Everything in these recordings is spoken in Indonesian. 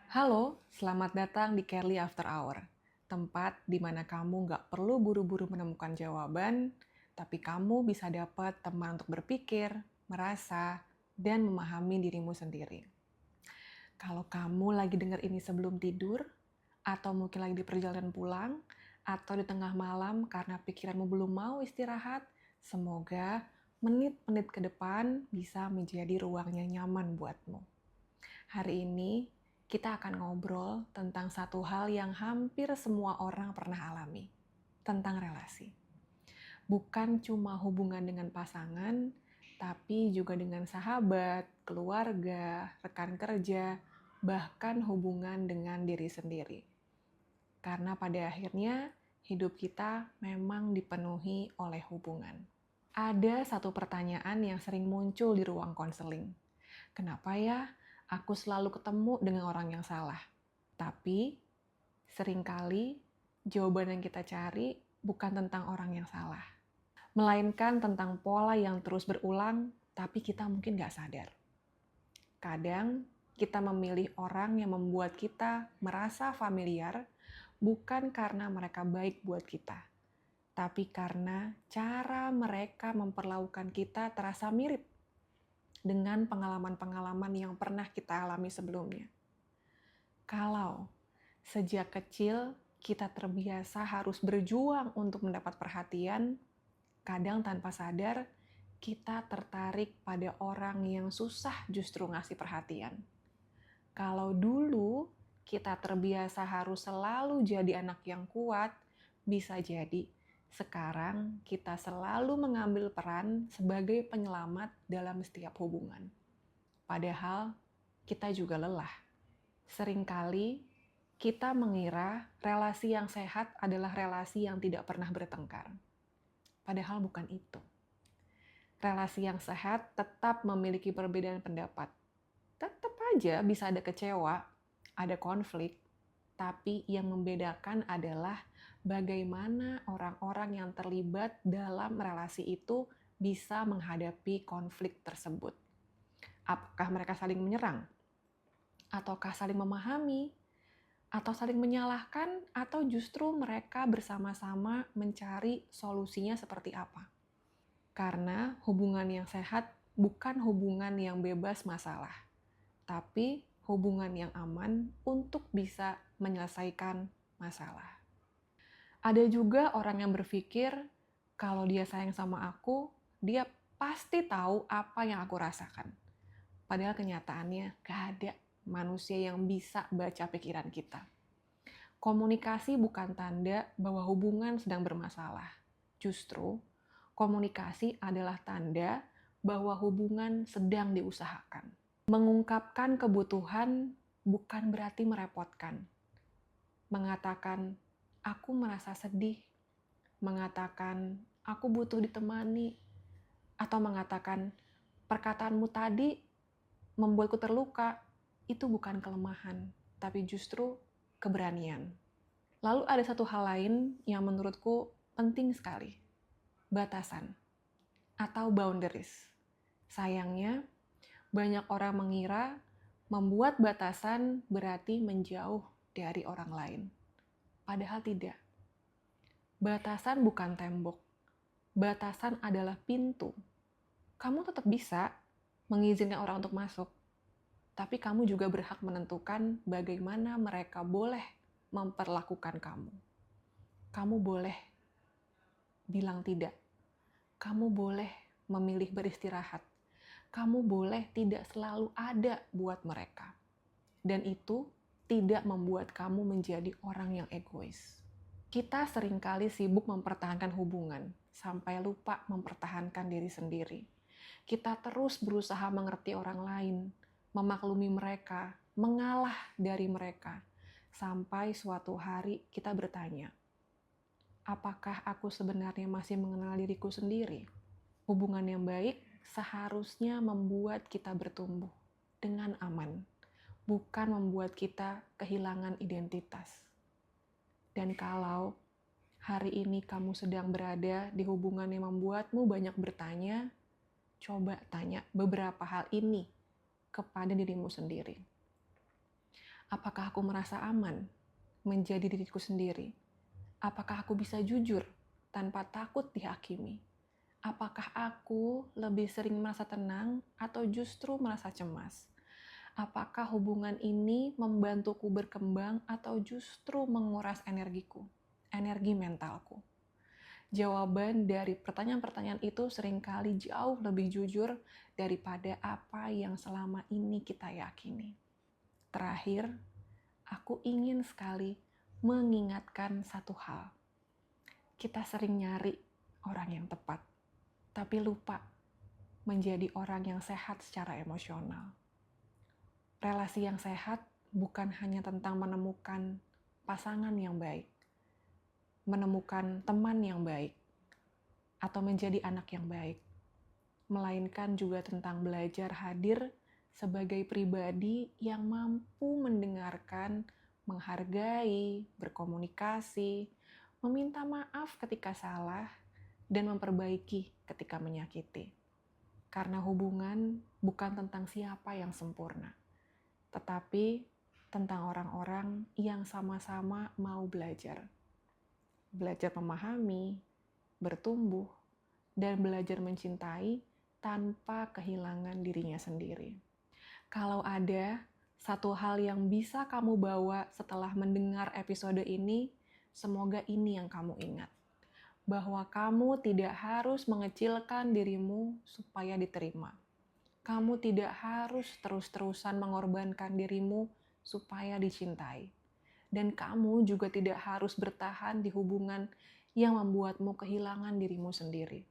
Halo, selamat datang di Carly After Hour, tempat di mana kamu nggak perlu buru-buru menemukan jawaban, tapi kamu bisa dapat teman untuk berpikir, merasa, dan memahami dirimu sendiri. Kalau kamu lagi dengar ini sebelum tidur, atau mungkin lagi di perjalanan pulang, atau di tengah malam karena pikiranmu belum mau istirahat, semoga menit-menit ke depan bisa menjadi ruang yang nyaman buatmu. Hari ini kita akan ngobrol tentang satu hal yang hampir semua orang pernah alami, tentang relasi. Bukan cuma hubungan dengan pasangan, tapi juga dengan sahabat, keluarga, rekan kerja, bahkan hubungan dengan diri sendiri. Karena pada akhirnya hidup kita memang dipenuhi oleh hubungan. Ada satu pertanyaan yang sering muncul di ruang konseling. Kenapa ya aku selalu ketemu dengan orang yang salah? Tapi seringkali jawaban yang kita cari bukan tentang orang yang salah, melainkan tentang pola yang terus berulang, tapi kita mungkin nggak sadar. Kadang kita memilih orang yang membuat kita merasa familiar, bukan karena mereka baik buat kita, tapi karena cara mereka memperlakukan kita terasa mirip dengan pengalaman-pengalaman yang pernah kita alami sebelumnya. Kalau sejak kecil kita terbiasa harus berjuang untuk mendapat perhatian, kadang tanpa sadar kita tertarik pada orang yang susah justru ngasih perhatian. Kalau dulu kita terbiasa harus selalu jadi anak yang kuat, bisa jadi sekarang kita selalu mengambil peran sebagai penyelamat dalam setiap hubungan. Padahal kita juga lelah. Seringkali kita mengira relasi yang sehat adalah relasi yang tidak pernah bertengkar. Padahal bukan itu. Relasi yang sehat tetap memiliki perbedaan pendapat. Tetap aja bisa ada kecewa, ada konflik, tapi yang membedakan adalah bagaimana orang-orang yang terlibat dalam relasi itu bisa menghadapi konflik tersebut. Apakah mereka saling menyerang? Ataukah saling memahami? Atau saling menyalahkan? Atau justru mereka bersama-sama mencari solusinya seperti apa? Karena hubungan yang sehat bukan hubungan yang bebas masalah, tapi hubungan yang aman untuk bisa menyelesaikan masalah. Ada juga orang yang berpikir kalau dia sayang sama aku, dia pasti tahu apa yang aku rasakan. Padahal kenyataannya gak ada manusia yang bisa baca pikiran kita. Komunikasi bukan tanda bahwa hubungan sedang bermasalah. Justru, komunikasi adalah tanda bahwa hubungan sedang diusahakan. Mengungkapkan kebutuhan bukan berarti merepotkan. Mengatakan, aku merasa sedih. Mengatakan, aku butuh ditemani. Atau mengatakan, perkataanmu tadi membuatku terluka. Itu bukan kelemahan, tapi justru keberanian. Lalu ada satu hal lain yang menurutku penting sekali. Batasan atau boundaries. Sayangnya, banyak orang mengira membuat batasan berarti menjauh dari orang lain. Padahal tidak. Batasan bukan tembok. Batasan adalah pintu. Kamu tetap bisa mengizinkan orang untuk masuk, tapi kamu juga berhak menentukan bagaimana mereka boleh memperlakukan kamu. Kamu boleh bilang tidak. Kamu boleh memilih beristirahat. Kamu boleh tidak selalu ada buat mereka. Dan itu tidak membuat kamu menjadi orang yang egois. Kita seringkali sibuk mempertahankan hubungan, sampai lupa mempertahankan diri sendiri. Kita terus berusaha mengerti orang lain, memaklumi mereka, mengalah dari mereka, sampai suatu hari kita bertanya, apakah aku sebenarnya masih mengenal diriku sendiri? Hubungan yang baik seharusnya membuat kita bertumbuh dengan aman, bukan membuat kita kehilangan identitas. Dan kalau hari ini kamu sedang berada di hubungan yang membuatmu banyak bertanya, coba tanya beberapa hal ini kepada dirimu sendiri. Apakah aku merasa aman menjadi diriku sendiri? Apakah aku bisa jujur tanpa takut dihakimi? Apakah aku lebih sering merasa tenang atau justru merasa cemas? Apakah hubungan ini membantuku berkembang atau justru menguras energiku, energi mentalku? Jawaban dari pertanyaan-pertanyaan itu seringkali jauh lebih jujur daripada apa yang selama ini kita yakini. Terakhir, aku ingin sekali mengingatkan satu hal. Kita sering nyari orang yang tepat, tapi lupa menjadi orang yang sehat secara emosional. Relasi yang sehat bukan hanya tentang menemukan pasangan yang baik, menemukan teman yang baik, atau menjadi anak yang baik, melainkan juga tentang belajar hadir sebagai pribadi yang mampu mendengarkan, menghargai, berkomunikasi, meminta maaf ketika salah, dan memperbaiki ketika menyakiti. Karena hubungan bukan tentang siapa yang sempurna, tetapi tentang orang-orang yang sama-sama mau belajar. Belajar memahami, bertumbuh, dan belajar mencintai tanpa kehilangan dirinya sendiri. Kalau ada satu hal yang bisa kamu bawa setelah mendengar episode ini, semoga ini yang kamu ingat. Bahwa kamu tidak harus mengecilkan dirimu supaya diterima. Kamu tidak harus terus-terusan mengorbankan dirimu supaya dicintai. Dan kamu juga tidak harus bertahan di hubungan yang membuatmu kehilangan dirimu sendiri.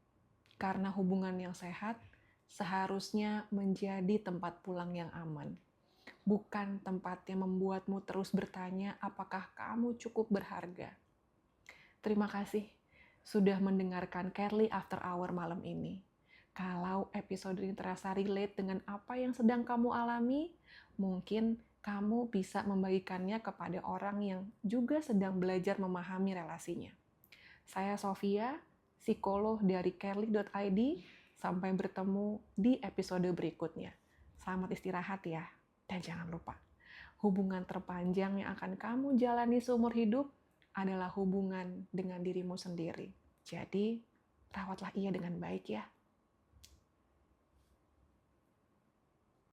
Karena hubungan yang sehat seharusnya menjadi tempat pulang yang aman. Bukan tempat yang membuatmu terus bertanya apakah kamu cukup berharga. Terima kasih sudah mendengarkan Carly After Hour malam ini. Kalau episode ini terasa relate dengan apa yang sedang kamu alami, mungkin kamu bisa membagikannya kepada orang yang juga sedang belajar memahami relasinya. Saya Sofia, psikolog dari Carly.id. Sampai bertemu di episode berikutnya. Selamat istirahat ya. Dan jangan lupa, hubungan terpanjang yang akan kamu jalani seumur hidup adalah hubungan dengan dirimu sendiri. Jadi, rawatlah ia dengan baik ya.